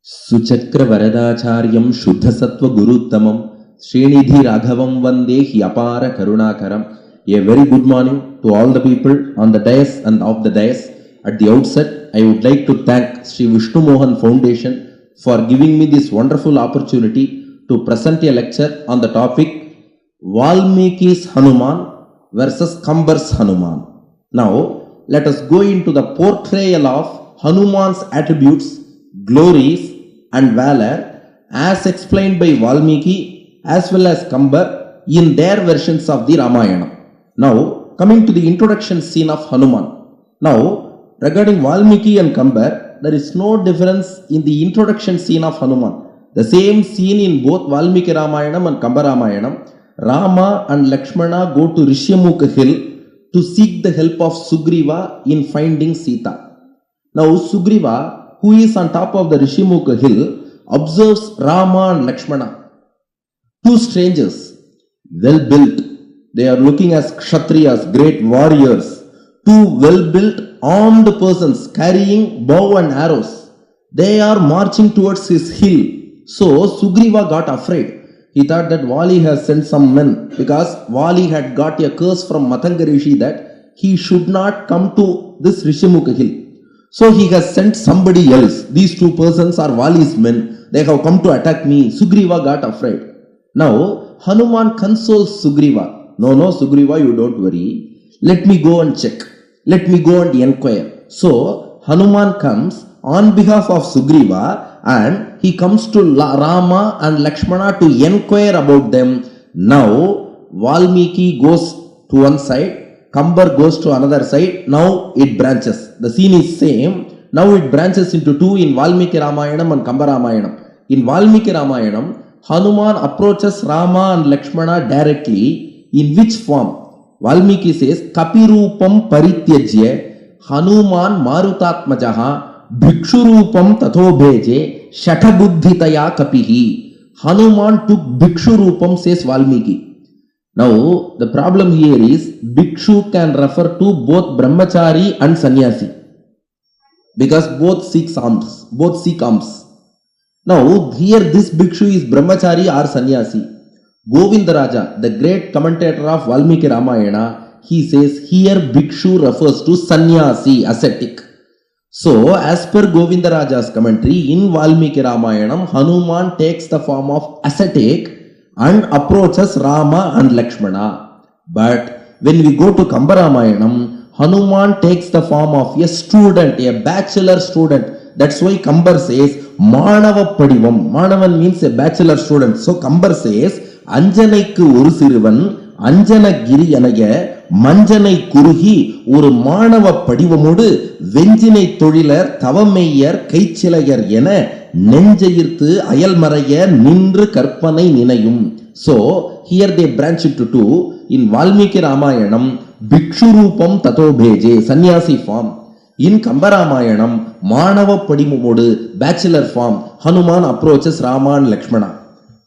Suchakra Varadacharyam Shuddha Sattva Guruttamam Srinidhi Raghavam Vande Hyapara Karunakaram. A very good morning to all the people on the dais and off the dais. At the outset, I would like to thank Sri Vishnu Mohan Foundation for giving me this wonderful opportunity to present a lecture on the topic Valmiki's Hanuman versus Kambar's Hanuman. Now, let us go into the portrayal of Hanuman's attributes, glories and valor as explained by Valmiki as well as Kambar in their versions of the Ramayana. Now, coming to the introduction scene of Hanuman. Now, regarding Valmiki and Kambar, there is no difference in the introduction scene of Hanuman. The same scene in both Valmiki Ramayanam and Kambar Ramayanam. Rama and Lakshmana go to Rishyamukha hill to seek the help of Sugriva in finding Sita. Now, Sugriva, who is on top of the Rishyamukha hill, observes Rama and Lakshmana, two strangers, well built. They are looking as Kshatriyas, great warriors, two well built, armed persons carrying bow and arrows. They are marching towards his hill. So Sugriva got afraid. He thought that Vali has sent some men because Vali had got a curse from Matanga Rishi that he should not come to this Rishyamukha hill. So he has sent somebody else. These two persons are Vali's men. They have come to attack me. Sugriva got afraid. Now Hanuman consoles Sugriva. No, Sugriva, you don't worry. Let me go and check. Let me go and inquire. So Hanuman comes on behalf of Sugriva and he comes to Rama and Lakshmana to inquire about them. Now Valmiki goes to one side, Kambar goes to another side. Now it branches. The scene is same. Now it branches into two in Valmiki Ramayanam and Kambar Ramayanam. In Valmiki Ramayanam, Hanuman approaches Rama and Lakshmana directly. In which form? Valmiki says, Kapirupam Parityajya Hanuman Marutatmajaha Bhikshurupam Tato Bheje Shatabuddhitaya Kapihi. Hanuman took Bhikshurupam, says Valmiki. Now, the problem here is Bhikshu can refer to both Brahmachari and Sannyasi because both seek alms. Now, here this Bhikshu is Brahmachari or Sannyasi. Govindaraja, the great commentator of Valmiki Ramayana, he says here Bhikshu refers to Sannyasi, ascetic. So, as per Govindaraja's commentary, in Valmiki Ramayanam, Hanuman takes the form of ascetic and approaches Rama and Lakshmana. But when we go to Kambar Ramayanam, Hanuman takes the form of a student, a bachelor student. That's why Kambar says Manava Padivam. Manavan means a bachelor student. So Kambar says Anjanaikku oru siruvan Anjanagiri anaga Manjanai kuruhi oru Manava Padivamudu Venjinai Thodilar Tavameyyar Kaichilayar ena Nenjayirthu Ayalmaraya Nindru Karpanai Ninayum. So here they branch into two. In Valmiki Ramayanam, Bhikshurupam Tato Bheje, Sannyasi form. In Kambar Ramayanam, Manava Padimumodu, bachelor form. Hanuman approaches Rama and Lakshmana.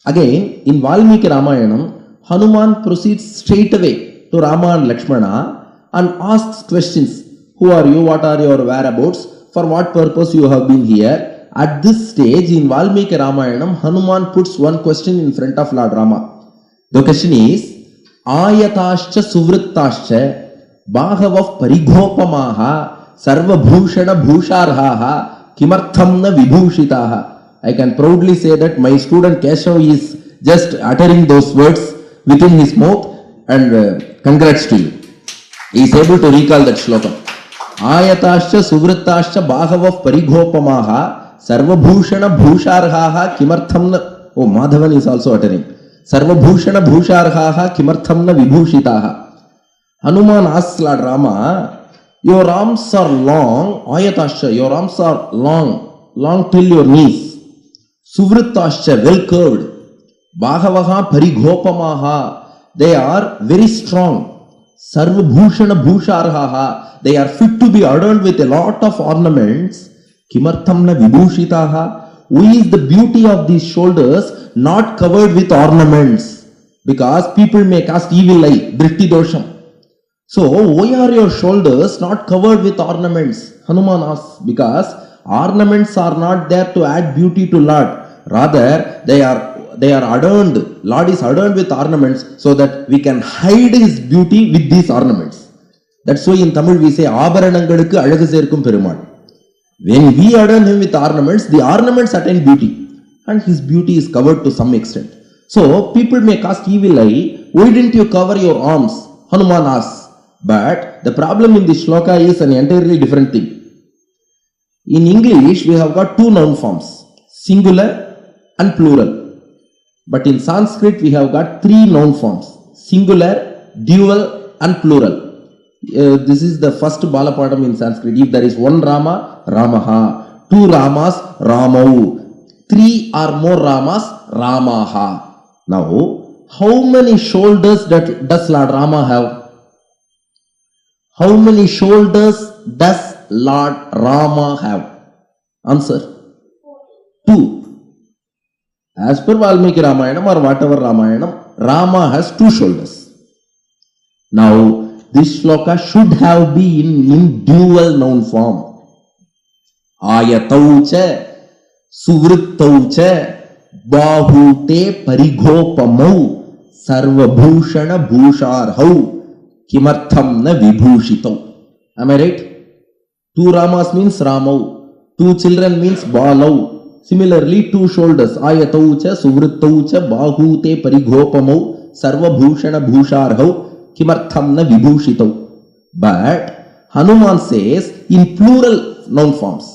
Again, in Valmiki Ramayanam, Hanuman proceeds straight away to Rama and Lakshmana and asks questions. Who are you? What are your whereabouts? For what purpose you have been here? At this stage in Valmiki Ramayanam, Hanuman puts one question in front of Lord Rama. The question is, Ayatascha Suvrittascha Bhagavav Parigopamaha Sarva Bhushana Bhusharhaha Kimarthamna Vibhushitaha. I can proudly say that my student Keshav is just uttering those words within his mouth and congrats to you. He is able to recall that shloka. Ayatascha Suvrittascha Bhagavav Parigopamaha Sarvabhushana Bhusharhaha Kimarthamna. Oh, Madhavan is also uttering. Sarvabhushana Bhusharhaha Kimarthamna Vibhushitaha. Hanuman asks Lord Rama, your arms are long, Ayatascha, your arms are long till your knees. Suvrittascha, well curved. Bhagavaha Parigopamaha, they are very strong. Sarvabhushana Bhusharhaha, they are fit to be adorned with a lot of ornaments. Kimarthamna Vibhushitaha. Who is the beauty of these shoulders not covered with ornaments? Because people may cast evil eye, drishti dosham. So, why are your shoulders not covered with ornaments? Hanuman asks, because Ornaments are not there to add beauty to Lord. Rather, they are adorned. Lord is adorned with ornaments so that we can hide his beauty with these ornaments. That's why in Tamil we say ஆபரணங்களுக்கு அழகு சேர்க்கும் Perumal. When we adorn him with ornaments, the ornaments attain beauty, and his beauty is covered to some extent. So people may cast evil eye, why didn't you cover your arms? Hanuman asks. But the problem in this shloka is an entirely different thing. In English we have got two noun forms, singular and plural. But in Sanskrit we have got three noun forms, singular, dual and plural. This is the first balapadam in Sanskrit. If there is one Rama, Ramaha. Two Ramas, Ramau. Three or more Ramas, Ramaha. Now, how many shoulders does Lord Rama have? How many shoulders does Lord Rama have? Answer. 2. As per Valmiki Ramayanam or whatever Ramayanam, Rama has 2 shoulders. Now, this shloka should have been in dual noun form. Ayataucha, suvrittaucha, bahute parigopamau, sarvabhushana bhusharhau, kimartham na vibhushitau. Am I right? 2 Ramas means Ramau, 2 children means Balau. Similarly, 2 shoulders, Ayataucha, suvrittaucha, bahute parigopamau, sarvabhushana bhusharhau, kimartham na vibhushitau. But Hanuman says in plural noun forms,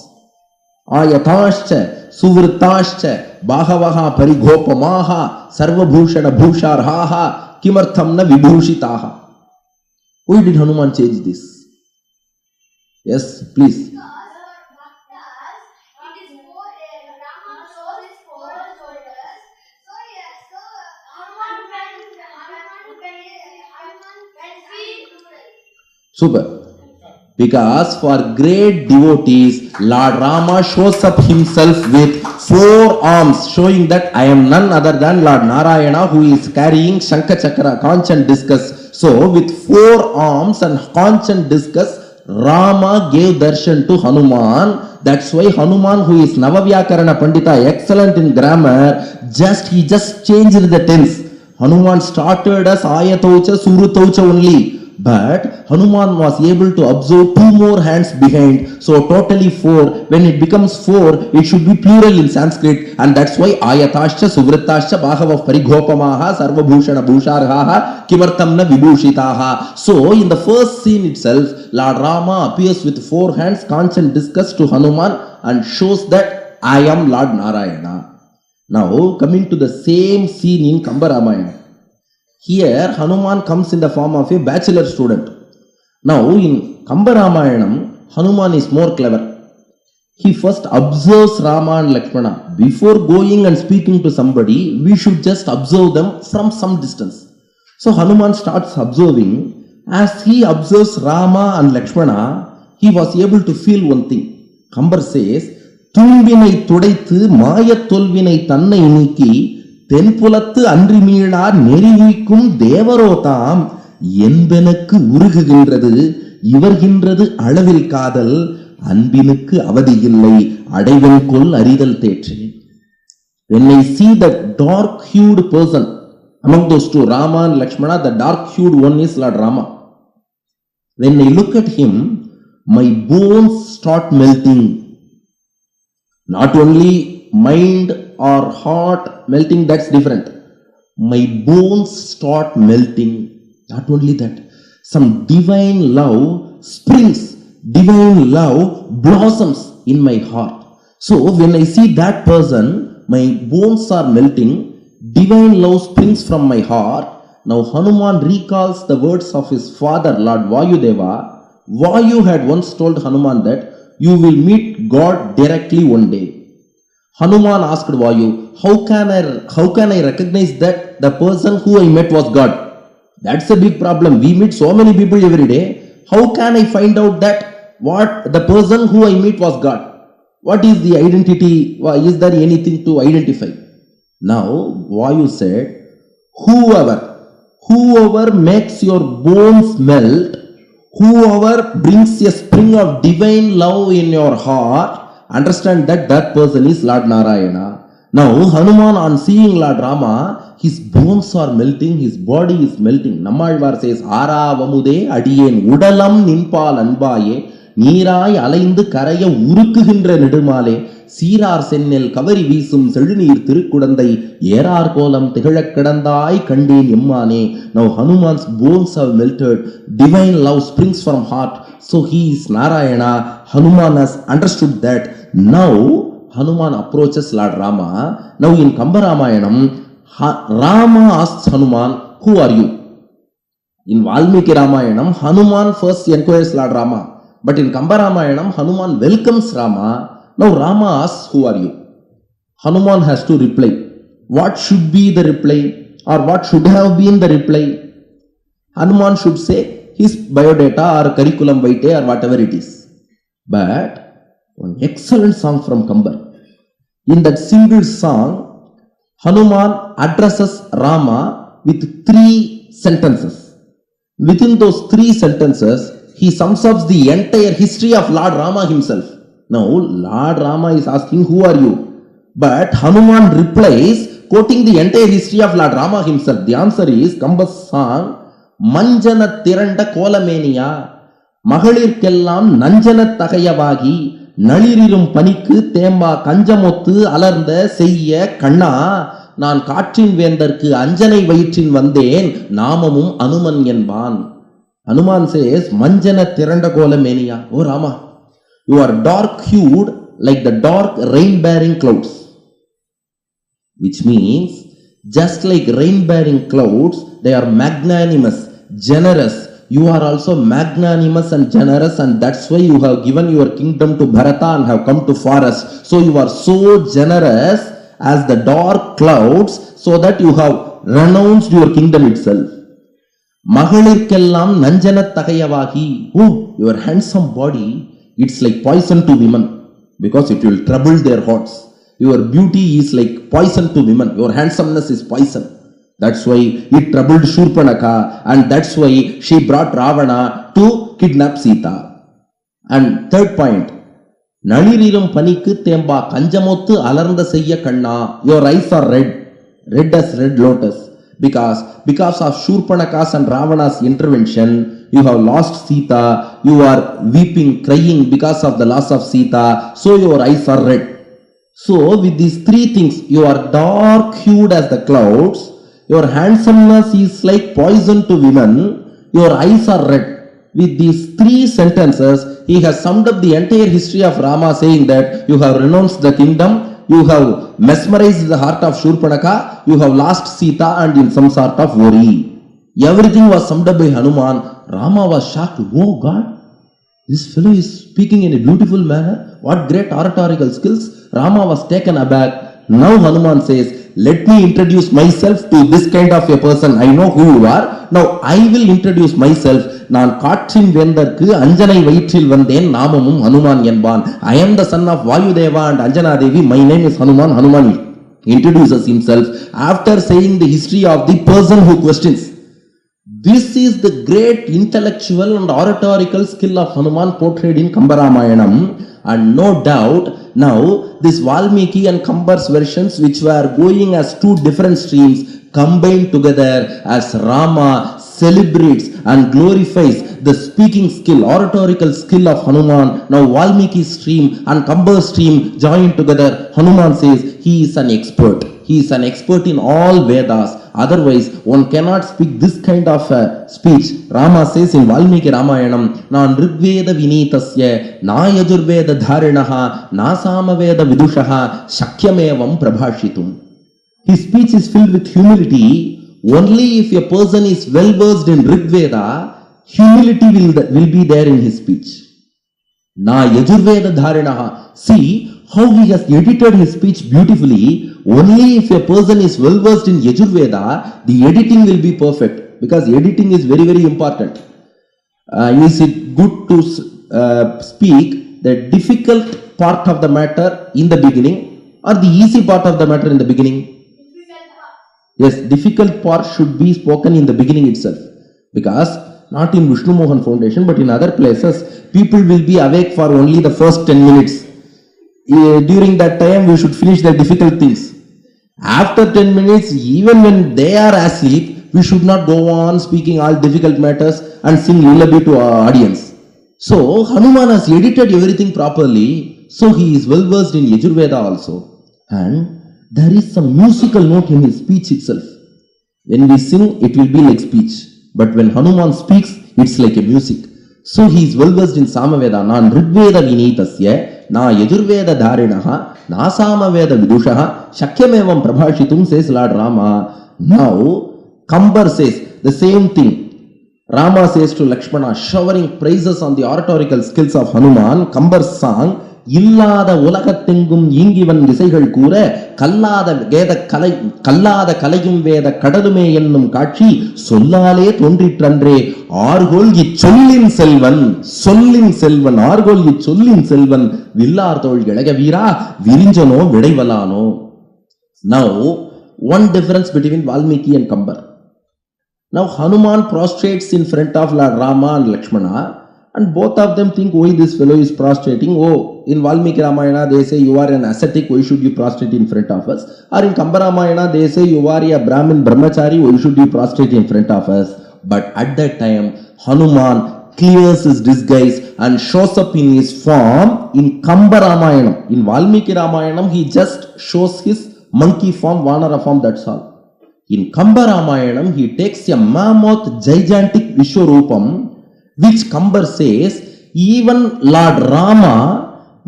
ayatascha, suvritascha, bahavaha parigopamaha, sarvabhushana bhusharhaha, kimartham na vibhushitaha. Why did Hanuman change this? Yes, please. Super. Because for great devotees, Lord Rama shows up himself with 4 arms, showing that I am none other than Lord Narayana, who is carrying Shankha Chakra, conch and discus. So with 4 arms and conch and discus, Rama gave darshan to Hanuman. That's why Hanuman, who is Navavyakarana Pandita, excellent in grammar, he just changed the tense. Hanuman started as Ayataucha, Surutaucha only. But Hanuman was able to observe 2 more hands behind. So totally 4. When it becomes 4, it should be plural in Sanskrit. And that's why Ayatascha, Suvritascha, Bahava Parigopamaha, Sarvabhushana Bhusharhaha, Kimartham na Vibhushitaha. So in the first scene itself, Lord Rama appears with 4 hands, conch and discus to Hanuman and shows that I am Lord Narayana. Now coming to the same scene in Kambar Ramayana. Here Hanuman comes in the form of a bachelor student. Now in Kambar Ramayanam, Hanuman is more clever. He first observes Rama and Lakshmana. Before going and speaking to somebody, we should just observe them from some distance. So Hanuman starts observing. As he observes Rama and Lakshmana, he was able to feel one thing. Kambar says, Thumvinai tudaithu Maya tolvinai tannai நீக்கி தென்புலத்து அன்றி மீளார் நெறிவிக்கும் தேவரோதாம் என்பனுக்கு உருகுகின்றது இவர்கின்றது அளவில் காதல் அன்பினுக்கு அவதியில்லை அடைவன் கொல் அறிதல் தேற்றே. When I see the dark-hued person among those 2, Rama and Lakshmana, the dark-hued one is Lord Rama. When I look at him, my bones start melting. Not only mind or heart melting, that's different. My bones start melting. Not only that, some divine love springs, divine love blossoms in my heart. So when I see that person, my bones are melting, divine love springs from my heart. Now Hanuman recalls the words of his father, Lord Vayudeva. Vayu had once told Hanuman that you will meet God directly one day. Hanuman asked Vayu, how can I recognize that the person who I met was God? That's a big problem. We meet so many people every day. How can I find out that the person who I meet was God? What is the identity? Is there anything to identify? Now Vayu said, whoever makes your bones melt, whoever brings a spring of divine love in your heart, understand that that person is Lord Narayana. Now Hanuman, on seeing Lord Rama, his bones are melting, his body is melting. Nammalvar says, Ara vamude adiyen udalam ninpal anbaye நீராய் அலைந்து கரைய உருக்குகின்ற நெடுமாலே சீரார் சென்னல் கவரி வீசும் செழுநீர் திருக்குடந்தை ஏறார் கோலம் திகழக் கிடந்தாய் கண்டேன் எம்மானே. Now Hanuman's bones have melted, divine love springs from heart, so he is Narayana. Hanuman has understood that. Now Hanuman approaches Lord Rama. Now in Kambar Ramayanam, Rama asks Hanuman, who are you? In Valmiki Ramayanam, Hanuman first inquires Lord Rama. But in Kambar Ramayanam, Hanuman welcomes Rama. Now Rama asks, who are you? Hanuman has to reply. What should be the reply? Or what should have been the reply? Hanuman should say his biodata or curriculum vitae or whatever it is. But one excellent song from Kambar. In that single song, Hanuman addresses Rama with 3 sentences. Within those 3 sentences, he sums up the entire history of Lord Rama himself. Now, Lord Rama is asking, who are you? But Hanuman replies, quoting the entire history of Lord Rama himself. The answer is Kambar's song, Manjana Tiranda Kolamania, Mahalirkellam Nanjana Takayavagi, Nalirum Paniku, Temba, Kanjamothu, Alarnda, Seiya, Kanna, Nan Katrin Vendarku, Anjanai Vaitin Vandeen, Namamum Hanuman Yenban. Hanuman says, Manjana Tiranda Kolamania. Oh Rama, you are dark hued like the dark rain bearing clouds. Which means, just like rain bearing clouds, they are magnanimous, generous. You are also magnanimous and generous, and that's why you have given your kingdom to Bharata and have come to forest. So you are so generous as the dark clouds, so that you have renounced your kingdom itself. Mahalirkellam Nanjana Takayavaki. Oh, your handsome body, it's like poison to women, because it will trouble their hearts. Your beauty is like poison to women. Your handsomeness is poison. That's why it troubled Shurpanaka, and that's why she brought Ravana to kidnap Sita. And third point, Nalirirum Paniku Temba Kanjamothu Alarnda Seiya Kanna. Your eyes are red as red lotus. Because of Shurpanaka's and Ravana's intervention, you have lost Sita, you are weeping, crying because of the loss of Sita, so your eyes are red. So with these 3 things, you are dark hued as the clouds, your handsomeness is like poison to women, your eyes are red. With these 3 sentences, he has summed up the entire history of Rama, saying that you have renounced the kingdom, you have mesmerized the heart of Shurpanaka, you have lost Sita, and in some sort of worry. Everything was summed up by Hanuman. Rama was shocked. Oh God, this fellow is speaking in a beautiful manner. What great oratorical skills. Rama was taken aback. Now Hanuman says, let me introduce myself to this kind of a person. I know who you are. Now I will introduce myself. நான் காற்றின் வேந்தற்கு அஞ்சனை வயிற்றில் வந்தேன் நாமமும் ஹனுமான் என்பான். I am the son of Vayudeva and Anjana Devi. My name is Hanuman. Hanuman introduces himself after saying the history of the person who questions. This is the great intellectual and oratorical skill of Hanuman portrayed in Kambar Ramayanam. And no doubt, now this Valmiki and Kambar's versions, which were going as 2 different streams, combined together as Rama celebrates and glorifies the speaking skill, oratorical skill of Hanuman. Now Valmiki stream and Kambar stream joined together. Hanuman says he is an expert. He is an expert in all Vedas. Otherwise, one cannot speak this kind of speech. Rama says in Valmiki Ramayanam, Na Nrigveda Vinitasya, Na Yajurveda Dharinaha, Na Samaveda Vidushaha, Shakyamevam Prabhashitum. His speech is filled with humility. Only if a person is well versed in Rigveda, humility will be there in his speech. Na Yajurveda Dharinaha. See how he has edited his speech beautifully. Only if a person is well versed in Yajurveda, the editing will be perfect, because editing is very, very important. Is it good to speak the difficult part of the matter in the beginning or the easy part of the matter in the beginning? Yes, difficult part should be spoken in the beginning itself, because not in Vishnu Mohan Foundation but in other places, people will be awake for only the first 10 minutes. during that time we should finish the difficult things. After 10 minutes, even when they are asleep, we should not go on speaking all difficult matters and sing lullaby to our audience. So Hanuman has edited everything properly, so he is well versed in Yajurveda also. And there is some musical note in his speech itself. When we sing, it will be like speech. But when Hanuman speaks, it's like a music. So he is well versed in Samaveda. Nan Rigveda Vinitasya, na Yajurveda Dharinaha, na Samaveda Vidushaha, Shakyamevam Prabhashitum, says Lord Rama. Now, Kambar says the same thing. Rama says to Lakshmana, showering praises on the oratorical skills of Hanuman. Kambar sang, இல்லாத உலகத்தெங்கும் ஈங்கிவன் இசைகள் கூற கல்லாத கலையும் வேத கடலுமே என்னும் காட்சி சொல்லாலே தோன்றிற்றன்றே ஆர்கோல் இச்சொல்லின் செல்வன் ஆர்கோல் இச்சொல்லின் செல்வன் வில்லார் தோள் இளக வீரா விரிஞ்சனோ விடைவலானோ. Now, one difference between Valmiki and Kambar. Now, Hanuman prostrates in front of Lord Rama and Lakshmana. And both of them think, why this fellow is prostrating? Oh, in Valmiki Ramayana, they say you are an ascetic, why should you prostrate in front of us? Or in Kambar Ramayana, they say you are a Brahmin Brahmachari, why should you prostrate in front of us? But at that time, Hanuman clears his disguise and shows up in his form in Kambar Ramayana. In Valmiki Ramayana, he just shows his monkey form, Vanara form, that's all. In Kambar Ramayana, he takes a mammoth, gigantic Vishwarupam, which Kambar says, even Lord Rama,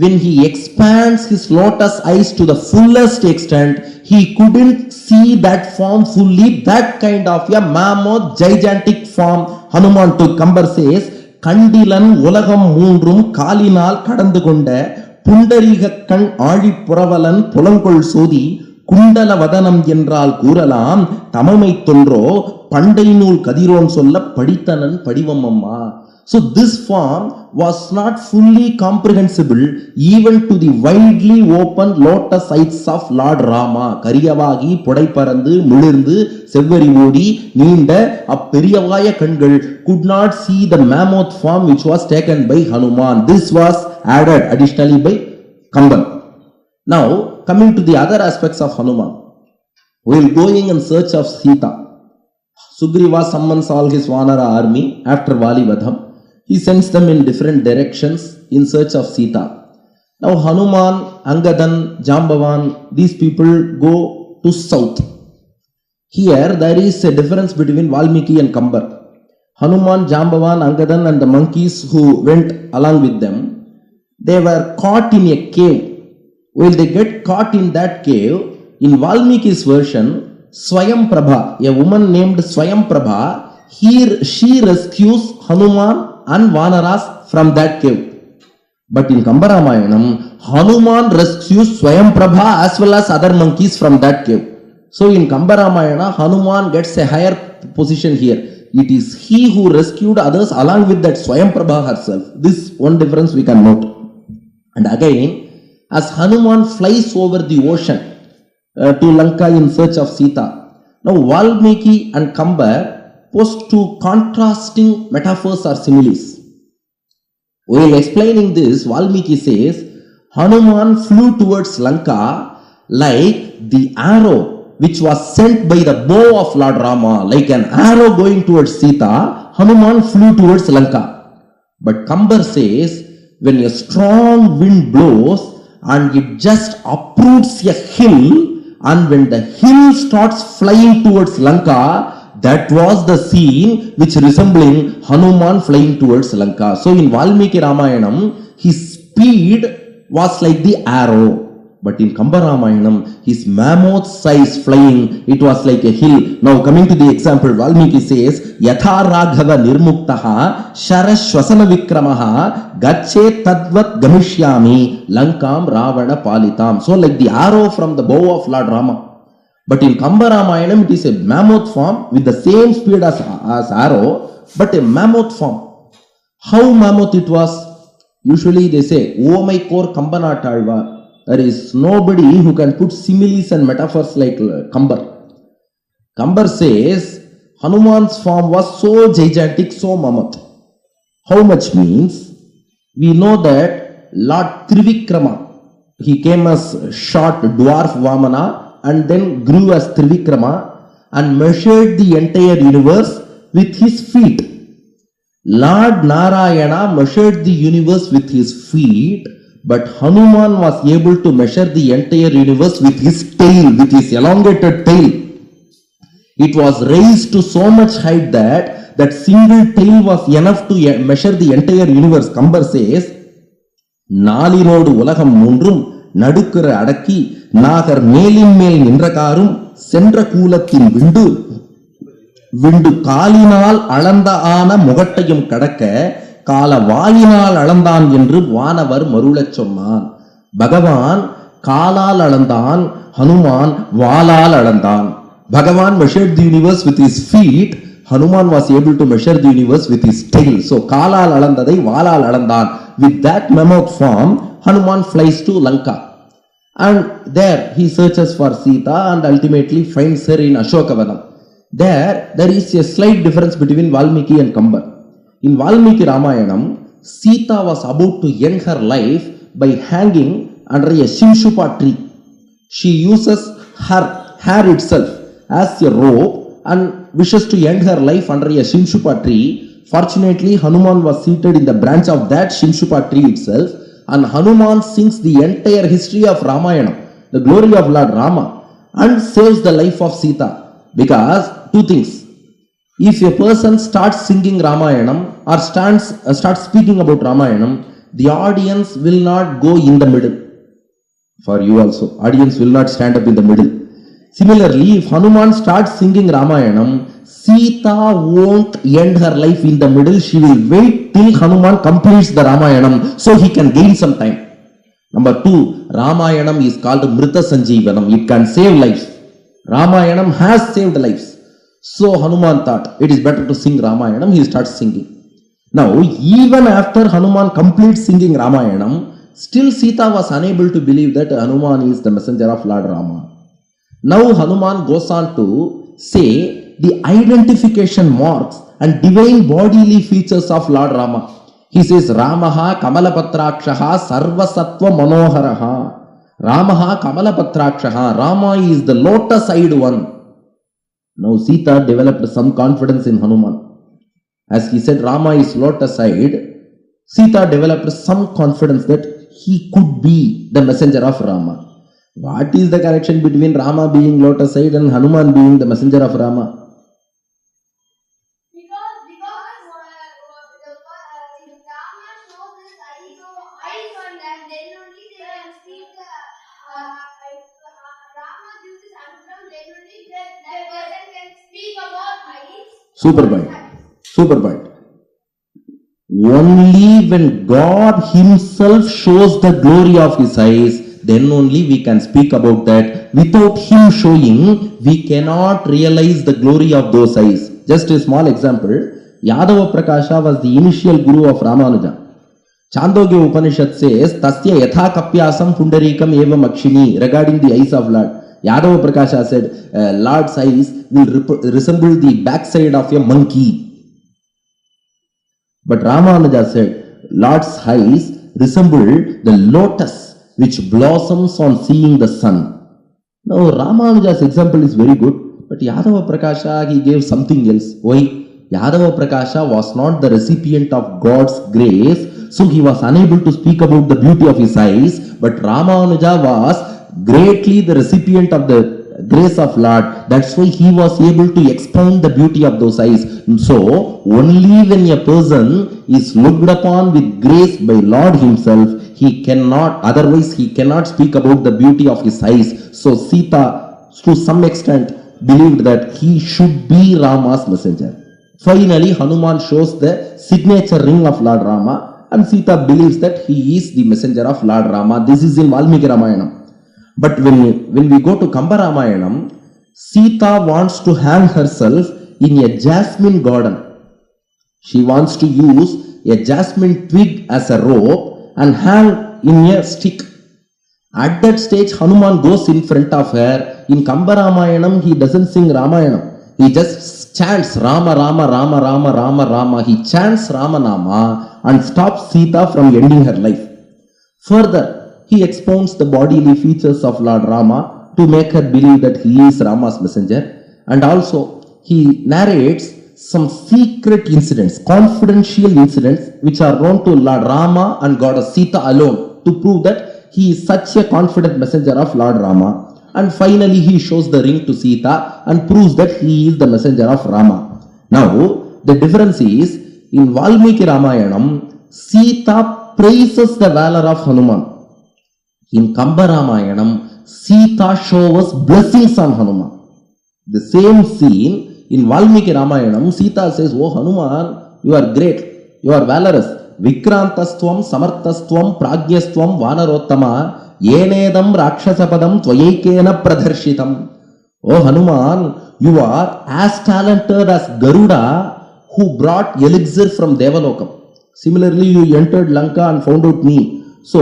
when he expands his lotus eyes to the fullest extent, he couldn't see that form fully. That kind of a mammoth, gigantic form Hanuman took. Kambar says, Kandilan Ulagam Moondrum Kalinal Kadandu Konda Pundariga Adi Puravalan Pulankol Sodi Kundala Vadanam General Kuralam Tamamai Tundro Pandainul Kadiron Solla Paditanan Padivamamma. So this form was not fully comprehensible even to the widely open lotus eyes of Lord Rama. Kariyavagi, Podai Parandu, Mulirndu, Sevvari Odi, Ninda, Periyavaya Kangal could not see the mammoth form which was taken by Hanuman. This was added additionally by Kambar. Now, coming to the other aspects of Hanuman. While going in search of Sita, Sugriva summons all his Vanara army after Valivadham. He sends them in different directions in search of Sita. Now Hanuman, Angadan, Jambavan, these people go to south. Here there is a difference between Valmiki and Kambar. Hanuman, Jambavan, Angadan and the monkeys who went along with them, they were caught in a cave. While they get caught in that cave, in Valmiki's version, Swayam Prabha, a woman named Swayam Prabha, she rescues Hanuman and Vanaras from that cave. But in Kambar Ramayanam, Hanuman rescues Swayam Prabha as well as other monkeys from that cave. So in Kambar Ramayana, Hanuman gets a higher position here. It is he who rescued others along with that Swayam Prabha herself. This one difference we can note. And again, as Hanuman flies over the ocean to Lanka in search of Sita, now Valmiki and Kambar post two contrasting metaphors or similes. While explaining this, Valmiki says, Hanuman flew towards Lanka like the arrow which was sent by the bow of Lord Rama. Like an arrow going towards Sita, Hanuman flew towards Lanka. But Kambar says, when a strong wind blows and it just uproots a hill, and when the hill starts flying towards Lanka, that was the scene which resembling Hanuman flying towards Lanka. So in Valmiki Ramayanam, his speed was like the arrow. But in Kambar Ramayanam, his mammoth size flying, it was like a hill. Now coming to the example, Valmiki says, Yatha Raghava Nirmuktaha Sharashwasana Vikramaha Gache Tadvat Gamishyami Lankam Ravana Palitam. So like the arrow from the bow of Lord Rama. But in Kambar Ramayanam, it is a mammoth form with the same speed as arrow, but a mammoth form. How mammoth it was? Usually they say, O my core Kambana Talva. There is nobody who can put similes and metaphors like Kambar. Kambar says, Hanuman's form was so gigantic, so mammoth. How much means? We know that Lord Trivikrama, he came as short dwarf Vamana and then grew as Trivikrama and measured the entire universe with his feet. Lord Narayana measured the universe with his feet, but Hanuman was able to measure the entire universe with his tail, with his elongated tail. It was raised to so much height that single tail was enough to measure the entire universe. Kambar says, நாலினோடு உலகம் மூன்றும் நடுக்கிற அடக்கி நாகர் மேலின் மேல் நின்றகாரும் சென்ற கூலத்தின் விண்டு விண்டு காலினால் அளந்த ஆன முகட்டையும் கடக்க கால வாயினால் அளந்தான் என்று வானவர் மருளச் சொன்னான். பகவான் காலால் அளந்தான், ஹனுமான் வாளால் அளந்தான். Bhagavan measured the universe with his feet, Hanuman was able to measure the universe with his tail. So காலால் அளந்ததை வாளால் அளந்தான். With that mammoth form, Hanuman flies to Lanka. And there he searches for Sita and ultimately finds her in Ashokavanam. There is a slight difference between Valmiki and Kambar. In Valmiki Ramayanam, Sita was about to end her life by hanging under a Shimshupa tree. She uses her hair itself as a rope and wishes to end her life under a Shimshupa tree. Fortunately, Hanuman was seated in the branch of that Shimshupa tree itself, and Hanuman sings the entire history of Ramayana, the glory of Lord Rama, and saves the life of Sita. Because two things: if a person starts singing Ramayanam or starts speaking about Ramayanam, the audience will not go in the middle. For you also, audience will not stand up in the middle. Similarly, if Hanuman starts singing Ramayanam, Sita won't end her life in the middle. She will wait till Hanuman completes the Ramayanam so he can gain some time. Number two, Ramayanam is called Mrita Sanjeevanam. It can save lives. Ramayanam has saved lives. So Hanuman thought it is better to sing Ramayanam. He starts singing. Now, even after Hanuman completes singing Ramayanam, still Sita was unable to believe that Hanuman is the messenger of Lord Rama. Now Hanuman goes on to say the identification marks and divine bodily features of Lord Rama. He says, Ramaha Kamalapatrakshaha Sarvasattva Manoharaha. Ramaha Kamalapatrakshaha. Rama is the lotus-eyed one. Now Sita developed some confidence in Hanuman. As he said Rama is lotus-eyed, Sita developed some confidence that he could be the messenger of Rama. What is the connection between Rama being lotus-eyed and Hanuman being the messenger of Rama? Because Rama shows his eyes on them, then only they can speak. Rama gives his underground, then only that person can speak about eyes. Super point. Only when God himself shows the glory of his eyes, then only we can speak about that. Without him showing, we cannot realize the glory of those eyes. Just a small example, Yadava Prakasha was the initial guru of Ramanuja. Chandogya Upanishad says, Tasya yatha kapyasam pundarikam eva makshini, regarding the eyes of Lord. Yadava Prakasha said, Lord's eyes will resemble the backside of a monkey. But Ramanuja said, Lord's eyes resemble the lotus which blossoms on seeing the sun. Now Ramanuja's example is very good, but Yadava Prakasha, he gave something else. Why? Yadava Prakasha was not the recipient of God's grace, so he was unable to speak about the beauty of his eyes, but Ramanuja was greatly the recipient of the grace of Lord. That's why he was able to expound the beauty of those eyes. So only when a person is looked upon with grace by Lord himself, otherwise he cannot speak about the beauty of his eyes. So Sita, to some extent, believed that he should be Rama's messenger. Finally, Hanuman shows the signature ring of Lord Rama, and Sita believes that he is the messenger of Lord Rama. This is in Valmiki Ramayanam. But when we go to Kambar Ramayanam, Sita wants to hang herself in a jasmine garden. She wants to use a jasmine twig as a rope and hang in a stick. At that stage, Hanuman goes in front of her. In Kambar Ramayanam, he doesn't sing Ramayanam. He just chants Rama, Rama, Rama, Rama, Rama, Rama. He chants Rama Nama and stops Sita from ending her life. Further, he expounds the bodily features of Lord Rama to make her believe that he is Rama's messenger, and also he narrates some secret incidents, confidential incidents, which are known to Lord Rama and goddess Sita alone, to prove that he is such a confident messenger of Lord Rama. And finally he shows the ring to Sita and proves that he is the messenger of Rama. Now, the difference is, in Valmiki Ramayanam, Sita praises the valor of Hanuman. In Kambar Ramayanam, Sita shows blessings on Hanuman. The same scene, in Valmiki Ramayanam, Sita says, "Oh Hanuman, you are great, you are valorous. Vikrantasthvam, samartasthvam, pragyasthvam, vanarottama, yenedam rakshasapadam tvayaikena pradharshitam." Oh Hanuman, you are as talented as Garuda, who brought elixir from Devalokam. Similarly, you entered Lanka and found out me. So,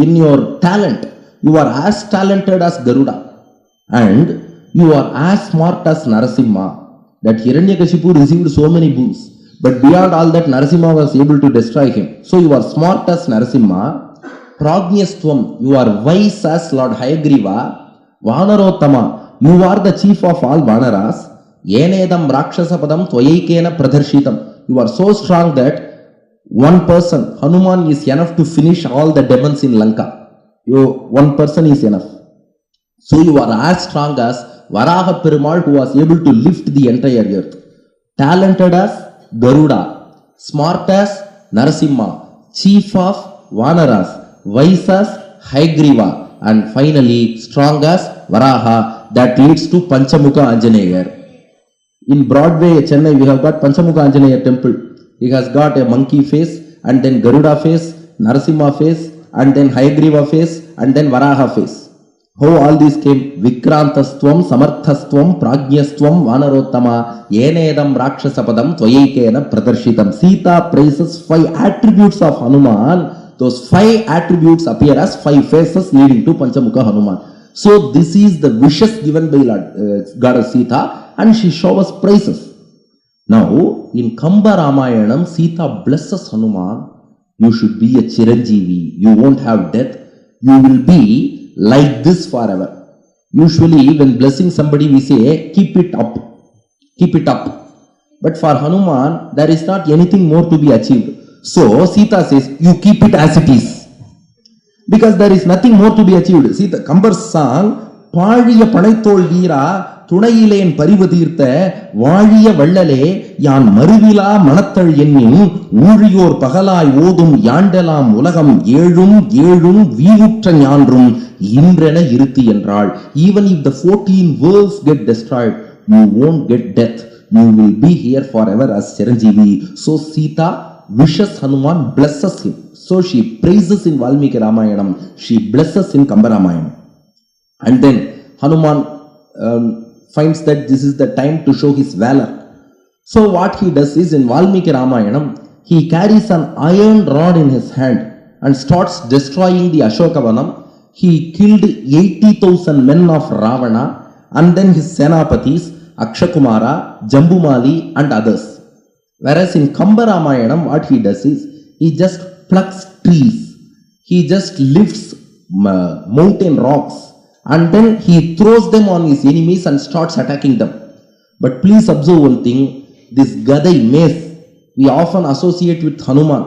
in your talent, you are as talented as Garuda. And you are as smart as Narasimha. That Hiranyakashipu received so many boons. But beyond all that, Narasimha was able to destroy him. So, you are smart as Narasimha. Prajnastvam, you are wise as Lord Hayagriva. Vanarottama, you are the chief of all Vanaras. Yenedam rakshasapadam tvayaikena pradharshitam. You are so strong that one person, Hanuman, is enough to finish all the demons in Lanka. One person is enough. So you are as strong as Varaha Perumal, who was able to lift the entire earth. Talented as Garuda. Smart as Narasimha. Chief of Vanaras. Wise as Hayagriva. And finally, strong as Varaha. That leads to Panchamukha Anjaneya. In Broadway, Chennai, we have got Panchamukha Anjaneya temple. He has got a monkey face, and then Garuda face, Narasimha face, and then Hayagriva face, and then Varaha face. How all these came? Vikrantasthvam, samarthastvam, pragyastvam, vanarottama, yenedam rakshasapadam, tvayaikena pradharshitam. Sita praises 5 attributes of Hanuman. Those 5 attributes appear as 5 faces leading to Panchamukha Hanuman. So this is the wishes given by goddess Sita, and she shows praises. Now, in Kambar Ramayanam, Sita blesses Hanuman. You should be a Chiranjeevi. You won't have death. You will be like this forever. Usually, when blessing somebody, we say, keep it up. Keep it up. But for Hanuman, there is not anything more to be achieved. So, Sita says, you keep it as it is. Because there is nothing more to be achieved. See, the Kambar song, Padiya Panaithol Veera, துணையிலேன் பரிவதீர்த்த வாழிய வள்ளலே யான் மறுவிலா மனத்தள் எண்ணின் ஊழியோர் பகலாய் ஓதும் யாண்டலாம் உலகம் ஏழும் ஏழும் வீவுற்ற ஞான்றும் இன்றென இருத்தி என்றாள். Even if the 14 worlds get destroyed, you won't get death. You will be here forever as Chiranjeevi. So Sita wishes Hanuman, blesses him. So she praises in Valmiki Ramayanam. She blesses in Kambar Ramayanam. And then Hanuman finds that this is the time to show his valor. So what he does is, in Valmiki Ramayanam, he carries an iron rod in his hand and starts destroying the Ashokavanam. He killed 80,000 men of Ravana, and then his Senapatis, Akshakumara, Jambumali and others. Whereas in Kambar Ramayanam, what he does is, he just plucks trees. He just lifts mountain rocks, and then he throws them on his enemies and starts attacking them. But please observe one thing, this Gadai mace, we often associate with Hanuman.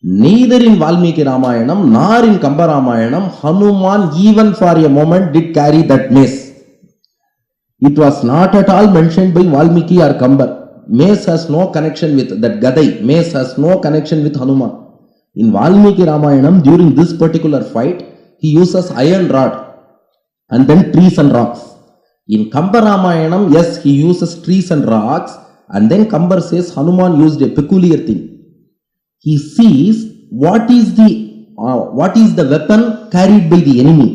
Neither in Valmiki Ramayanam nor in Kambar Ramayanam, Hanuman even for a moment did carry that mace. It was not at all mentioned by Valmiki or Kambar. Mace has no connection with that Gadai. Mace has no connection with Hanuman. In Valmiki Ramayanam, during this particular fight, he uses iron rod and then trees and rocks. In Kambar Ramayanam, yes, he uses trees and rocks, and then Kambar says Hanuman used a peculiar thing. He sees what is the weapon carried by the enemy.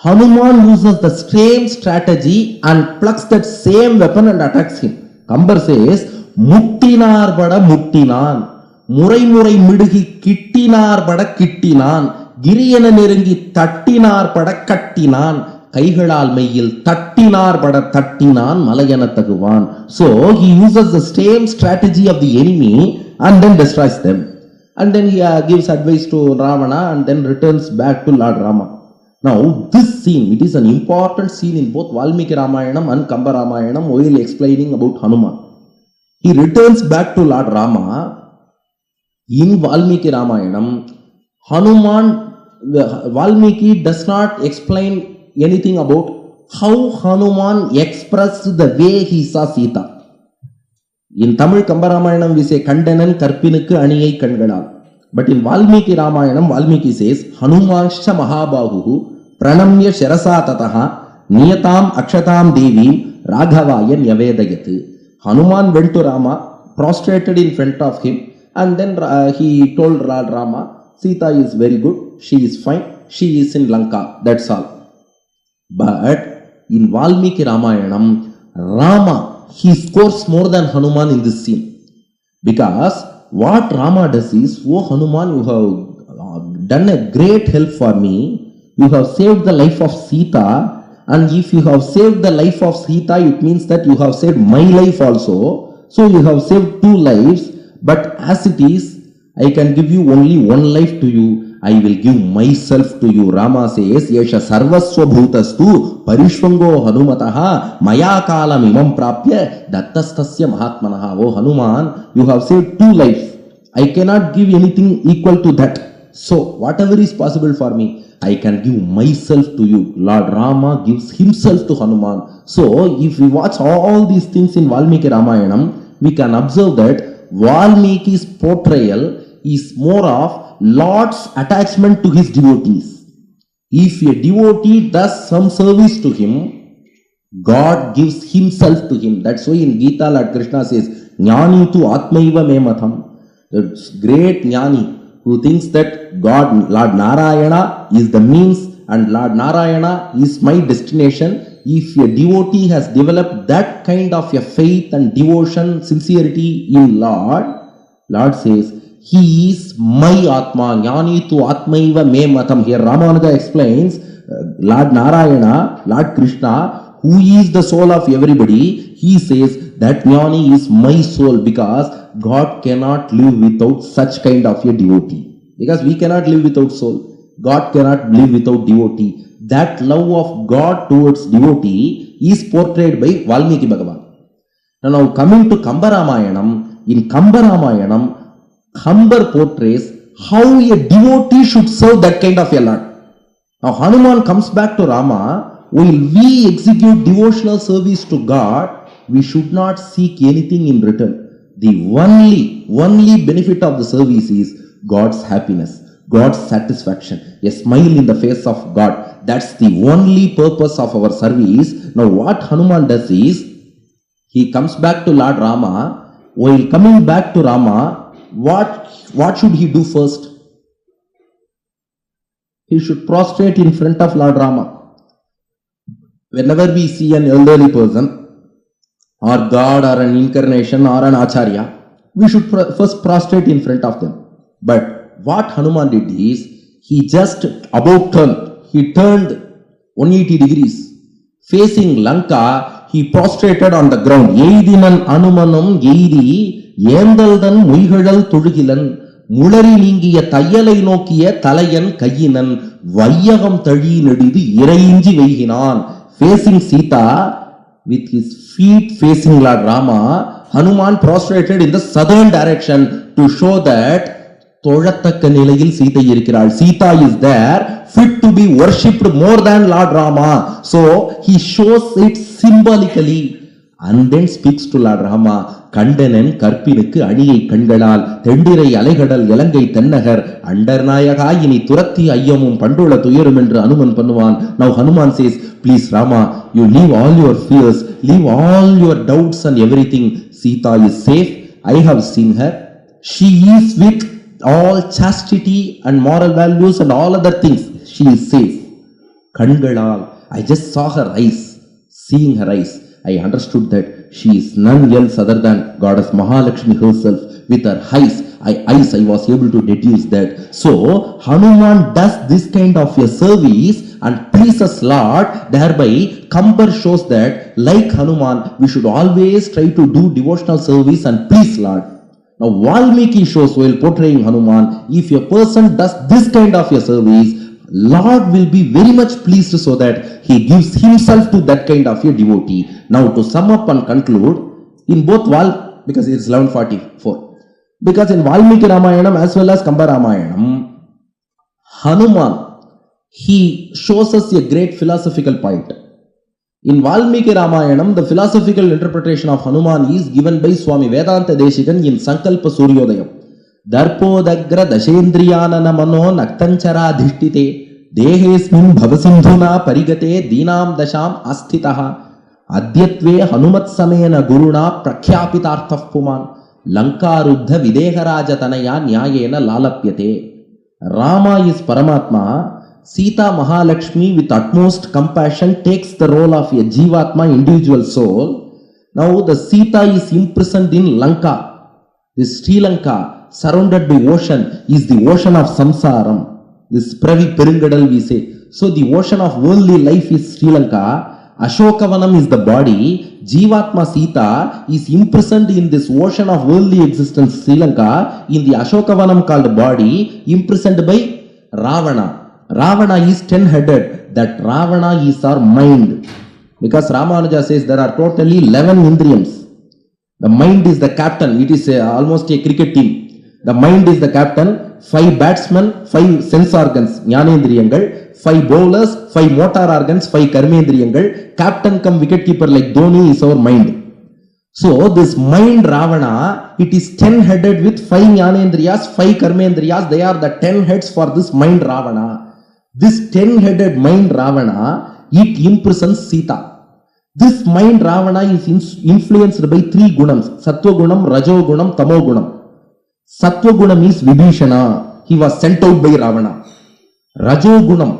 Hanuman uses the same strategy and plucks that same weapon and attacks him. Kambar says, Muttinar bada muttinan, Murai murai midugi kittinar bada kittinan, Giriyana neringi tattinar bada kattinan, கைகளால் மெய்யில் தட்டினார் பட தட்டினான் மலையென தகுவான். So he uses the same strategy of the enemy and then destroys them. and then he gives advice to Ravana and then returns back to Lord Rama. Now this scene, it is an important scene in both Valmiki Ramayanam and Kambar Ramayanam while explaining about Hanuman. He returns back to Lord Rama. In Valmiki Ramayanam, Valmiki does not explain anything about how Hanuman expressed the way he saw Sita. In Tamil Kambar Ramayanam we say Kandanan Karpinukku Aniyai Kangalal. But in Valmiki Ramayanam, Valmiki says Hanumanscha Mahabahuhu Pranamya Sharasa Tataha Niyatam Akshatam Devim Raghavaya Nyavedayat. Hanuman went to Rama, prostrated in front of him, and then he told Lord Rama, Sita is very good, she is fine, she is in Lanka, that's all. But in Valmiki Ramayanam, Rama, he scores more than Hanuman in this scene. Because what Rama does is, oh Hanuman, you have done a great help for me, you have saved the life of Sita, and if you have saved the life of Sita, it means that you have saved my life also. So you have saved 2 lives, but as it is, I can give you only 1 life to you. I will give myself to you. Rama says, Yesha sarvasva bhutastu parishvango hanumataha maya kalam imam prapya dattastasya mahatmanaha. Oh Hanuman, you have saved 2 lives. I cannot give anything equal to that. So whatever is possible for me, I can give myself to you. Lord Rama gives himself to Hanuman. So if we watch all these things in Valmiki Ramayanam, we can observe that Valmiki's portrayal is more of Lord's attachment to his devotees. If a devotee does some service to him, God gives himself to him. That's why in Gita Lord Krishna says, Jnani tu atmaiva me matham. The great Jnani who thinks that God, Lord Narayana is the means and Lord Narayana is my destination. If a devotee has developed that kind of a faith and devotion, sincerity in Lord, Lord says, He is my Atma, Jnani tu Atmaiva me matam. Here Ramanuja explains, Lord Narayana, Lord Krishna, who is the soul of everybody, he says that Jnani is my soul, because God cannot live without such kind of a devotee. Because we cannot live without soul. God cannot live without devotee. That love of God towards devotee is portrayed by Valmiki Bhagavan. Now coming to Kambar Ramayanam, in Kambar Ramayanam, Kambar portrays how a devotee should serve that kind of a Lord. Now Hanuman comes back to Rama. While we execute devotional service to God, we should not seek anything in return. The only benefit of the service is God's happiness, God's satisfaction, a smile in the face of God. That's the only purpose of our service. Now what Hanuman does is, he comes back to Lord Rama. While coming back to Rama, what should he do first? He should prostrate in front of Lord Rama. Whenever we see an elderly person, or God, or an incarnation, or an acharya, we should first prostrate in front of them. But what Hanuman did is, he just about turned. He turned 180 degrees. Facing Lanka, he prostrated on the ground. Eidinan Anumanam Eidi, Yendaldan Muigadal Tudugilan, Mulari Lingiya Tayalai Nokia, Talayan Kayinan, Vayagam Tadi Nadi, Irainji Vehinan. Facing Sita, with his feet facing Lord Rama, Hanuman prostrated in the southern direction to show that Tojatakka Nilayil Sita Irikkiral. Sita is there, fit to be worshipped more than Lord Rama. So he shows it symbolically and then speaks to Lord Rama. Kandanan Karpinukku Aniyai Kangalal, Tendirai Alaigadal Yalangai Tennagar, Andarnayaka Ini Turatti Ayyamum Pandula Tuyarum endru Hanuman Pannuvan. Now Hanuman says, please Rama, you leave all your fears, leave all your doubts and everything. Sita is safe. I have seen her. She is with all chastity and moral values and all other things. She is safe. Kangalal, I just saw her eyes. Seeing her eyes, I understood that she is none else other than Goddess Mahalakshmi herself. With her eyes, I was able to deduce that. So Hanuman does this kind of a service and pleases Lord. Thereby Kambar shows that like Hanuman, we should always try to do devotional service and please Lord. Now Valmiki shows while portraying Hanuman, if a person does this kind of a service, Lord will be very much pleased so that he gives himself to that kind of a devotee. Now to sum up and conclude, in both because it's 11:44, because in Valmiki Ramayanam as well as Kambar Ramayanam, Hanuman, he shows us a great philosophical point. In Valmiki Ramayanam, the philosophical interpretation of Hanuman is given by Swami Vedanta Deshikan in Sankalpa Suryodayam. Darpodagra dashendriyanana mano naktanchara dhishtite dehesmin bhavasindhuna parigate dinam dasham asthitaha adyatve hanumat samena guruna prakhyapitarthah puman Lanka ruddha videharaja tanaya nyayena lalapyate. Rama is Paramatma. Sita Mahalakshmi with utmost compassion takes the role of a Jivatma, individual soul. Now the Sita is imprisoned in Lanka. This Sri Lanka, surrounded by ocean, is the ocean of samsaram. This Pravi Peringadal we say. So the ocean of worldly life is Sri Lanka. Ashokavanam is the body. Jivatma Sita is imprisoned in this ocean of worldly existence Sri Lanka, in the Ashokavanam called body, imprisoned by Ravana. Ravana is 10-headed. That Ravana is our mind. Because Ramanuja says there are totally 11 indriyams. The mind is the captain. It is almost a cricket team. The mind is the captain. 5 batsmen, 5 sense organs, Jnanendriyangal. 5 bowlers, 5 motor organs, 5 karmendriyangal. Captain come wicket keeper like Dhoni is our mind. So this mind Ravana, it is 10-headed with 5 Jnanendriyas, 5 karmendriyas. They are the 10 heads for this mind Ravana. This 10-headed mind Ravana, it imprisons Sita. This mind Ravana is influenced by 3 gunams: Sattva Gunam, Rajo Gunam, Tamo Gunam. Sattva Gunam is Vibhishana. He was sent out by Ravana. Rajo Gunam,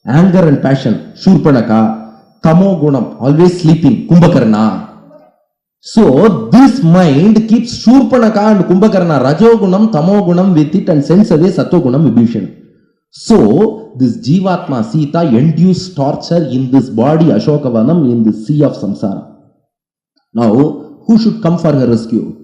anger and passion, Shurpanaka. Tamo Gunam, always sleeping, Kumbhakarna. So this mind keeps Shurpanaka and Kumbhakarna, Rajo Gunam, Tamo Gunam with it and sends away Sattva Gunam, Vibhishana. So this Jivatma Sita endures torture in this body Ashokavanam, in the sea of samsara. Now who should come for her rescue?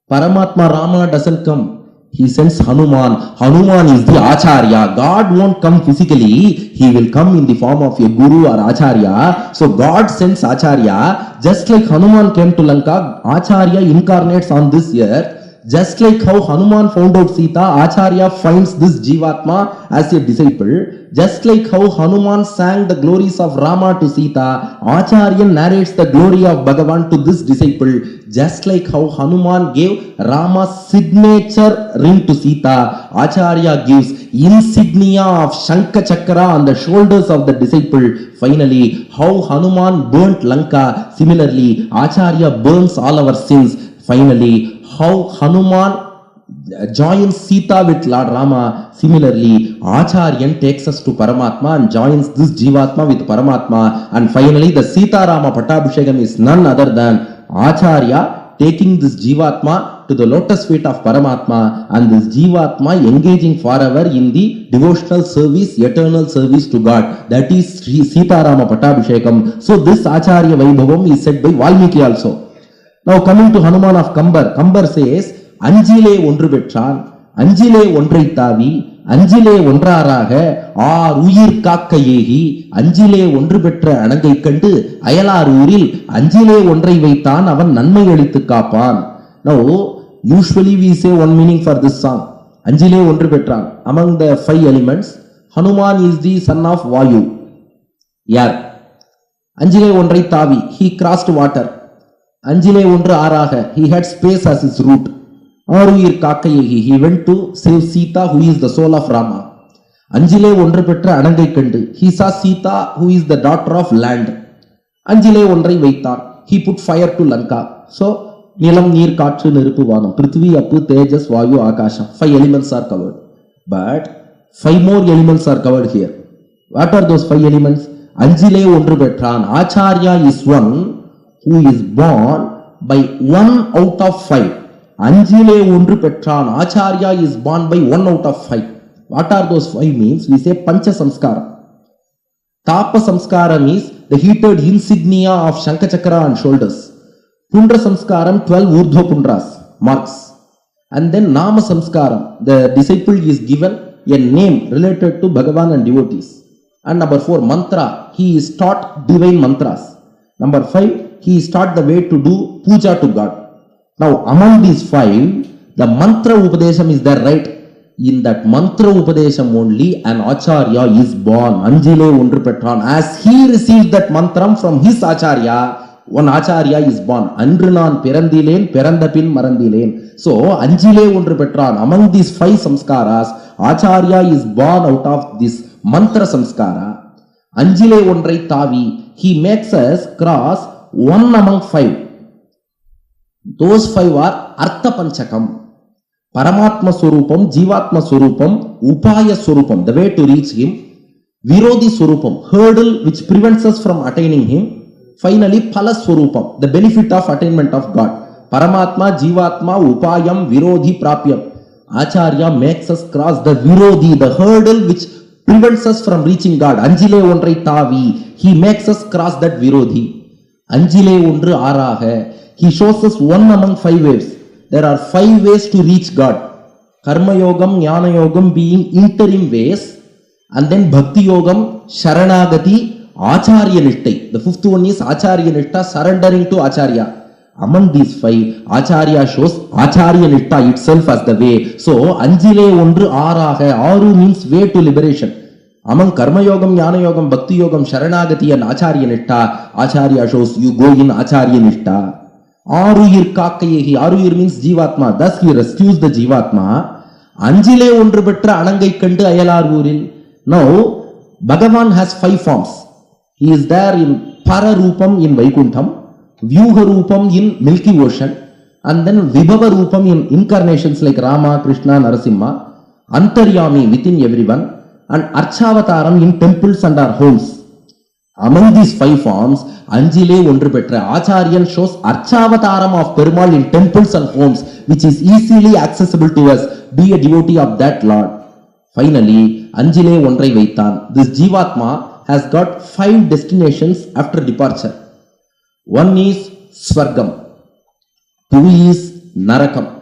Paramatma Rama doesn't come. He sends Hanuman. Hanuman is the Acharya. God won't come physically. He will come in the form of a Guru or Acharya. So God sends Acharya. Just like Hanuman came to Lanka, Acharya incarnates on this earth. Just like how Hanuman found out Sita, Acharya finds this Jivatma as a disciple. Just like how Hanuman sang the glories of Rama to Sita, Acharya narrates the glory of Bhagavan to this disciple. Just like how Hanuman gave Rama's signature ring to Sita, Acharya gives insignia of Shankha Chakra on the shoulders of the disciple. Finally, how Hanuman burnt Lanka, similarly Acharya burns all our sins. Finally, how Hanuman joins Sita with Lord Rama, similarly Acharyan takes us to Paramatma and joins this Jivatma with Paramatma. And finally the Sita Rama Pattabhishekam is none other than Acharya taking this Jivatma to the lotus feet of Paramatma, and this Jivatma engaging forever in the devotional service, eternal service to God. That is Sita Rama Pattabhishekam. So this Acharya Vaibhavam is said by Valmiki also. Now coming to Hanuman of Kambar, Kambar says, Anjile ஒன்று பெற்றான், அஞ்சிலே ஒன்றை தாவி, அஞ்சிலே ஒன்றாராக R உயிர் காக்க ஏகி, அஞ்சிலே ஒன்று பெற்ற அணங்கை கண்டு அயலார் ஊரில் அஞ்சிலே ஒன்றை வைத்தான் அவன் நன்மை அளித்து காப்பான். Now usually we say one meaning for this song. அஞ்சிலே ஒன்று பெற்றான். Among the 5 elements, Hanuman is the son of Vayu. Yar. அஞ்சிலே ஒன்றை தாவி, he crossed water. அஞ்சிலே ஒன்று ஆறாக, he had space as his route. ஆருயிர் காக்கையகி, he went to save Sita who is the soul of Rama. அஞ்சிலே ஒன்று பெற்ற அணங்கை கண்டு, he saw Sita who is the daughter of land. அஞ்சிலே ஒன்றை வைத்தான், he put fire to Lanka. So நிலம் நீர் காற்று நெருப்பு வானம், பிருத்திவி அப்பு தேஜஸ் வாயு ஆகாஷம், 5 elements are covered. But 5 more elements are covered here. What are those 5 elements? அஞ்சிலே ஒன்று பெற்றான், Acharya is one who is born by 1 out of 5. Anjile ஒன்று பெற்றான், Acharya is born by 1 out of 5. What are those 5 means? We say Pancha Samskara. Tapa Samskara means the heated insignia of Shankha Chakra on shoulders. Pundra Samskaram, 12 Urdhva Pundras, marks. And then Nama Samskaram, the disciple is given a name related to Bhagavan and devotees. And number 4, mantra, he is taught divine mantras. Number 5, he is taught the way to do puja to God. Now among these 5, the mantra upadesham is there, right? In that mantra upadesham only an acharya is born. Anjile ondru petran. As he receives that mantram from his acharya, one acharya is born. Andru naan pirandilen, pirandapin marandilen. So anjile ondru petran. Among these 5 samskaras, acharya is born out of this mantra samskara. Anjile ondrai tavi. He makes us cross one among 5. Those 5 are Artha Panchakam. Paramatma Swarupam, Jivatma Swarupam, Upaya Swarupam, the way to reach him. Virodhi Swarupam, hurdle which prevents us from attaining him. Finally, Phala Swarupam, the benefit of attainment of God. Paramatma, Jivatma, Upayam, Virodhi, Prapyam. Acharya makes us cross the Virodhi, the hurdle which prevents us from reaching God. Anjile ondrai tavi, he makes us cross that Virodhi. Anjile ondru araha, he shows us one among 5 ways. There are 5 ways to reach God. Karma Yogam, Jnana Yogam being interim ways. And then Bhakti Yogam, Sharanagati, Acharya Nishtai. The 5th one is Acharya Nishta, surrendering to Acharya. Among these 5, Acharya shows Acharya Nishta itself as the way. So, Anjile ondru araha. Aru means way to liberation. Among Karma Yogam, Jnana Yogam, Bhakti Yogam, Sharanagati and Acharya Nishta, Acharya shows you go in Acharya Nishta. Aruyir Kakayehi, Aruyir means Jivatma, thus he rescues the Jivatma. Anjile ondru petra Anangai Kandu Ayalaruril. Now, Bhagavan has 5 forms. He is there in Pararupam in Vaikuntham, Vyuharupam in Milky Ocean, and then Vibhavarupam in incarnations like Rama, Krishna, Narasimha, Antaryami within everyone, and Archavataram in temples and our homes. Among these 5 forms, Anjile ondru petra Acharyan shows Archavataram of Perumal in temples and homes, which is easily accessible to us. Be a devotee of that Lord. Finally, Anjile ondrai vaitan. This Jivatma has got 5 destinations after departure. 1 is Swargam, 2 is Narakam,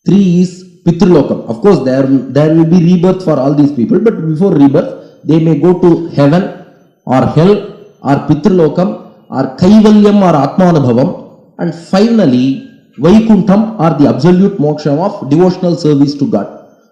3 is Pitrulokam. Of course, there will be rebirth for all these people, but before rebirth, they may go to heaven or hell or Pitrulokam or Kaivalyam or Atmanabhavam, and finally Vaikuntham or the absolute moksha of devotional service to God.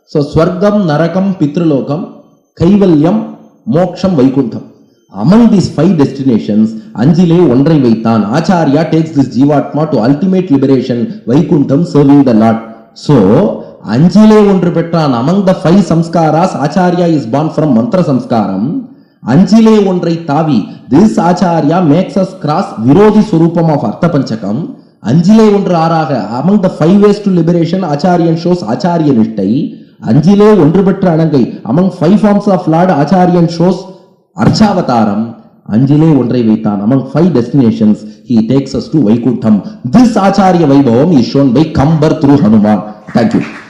So Swargam, Narakam, Pitrulokam, Kaivalyam, Moksham, Vaikuntham. Among these 5 destinations, Anjile ondrai vaitan. Acharya takes this Jivatma to ultimate liberation, Vaikuntham, serving the Lord. So, Anjile ondru petran. Among the 5 samskaras, Acharya is born from mantra samskaram. Anjile ondrai tavi. This Acharya makes us cross Virodhi Swarupam of Artha Panchakam. Anjile ondru araha. Among the 5 ways to liberation, Acharyan shows Acharya Nishtai. Anjile ondru petra Anangai. Among 5 forms of Lord, Acharyan shows Archavataram. Anjile ondrai vaitan. Among 5 destinations, he takes us to Vaikuntham. This Acharya Vaibhavam is shown by Kambar through Hanuman. Thank you.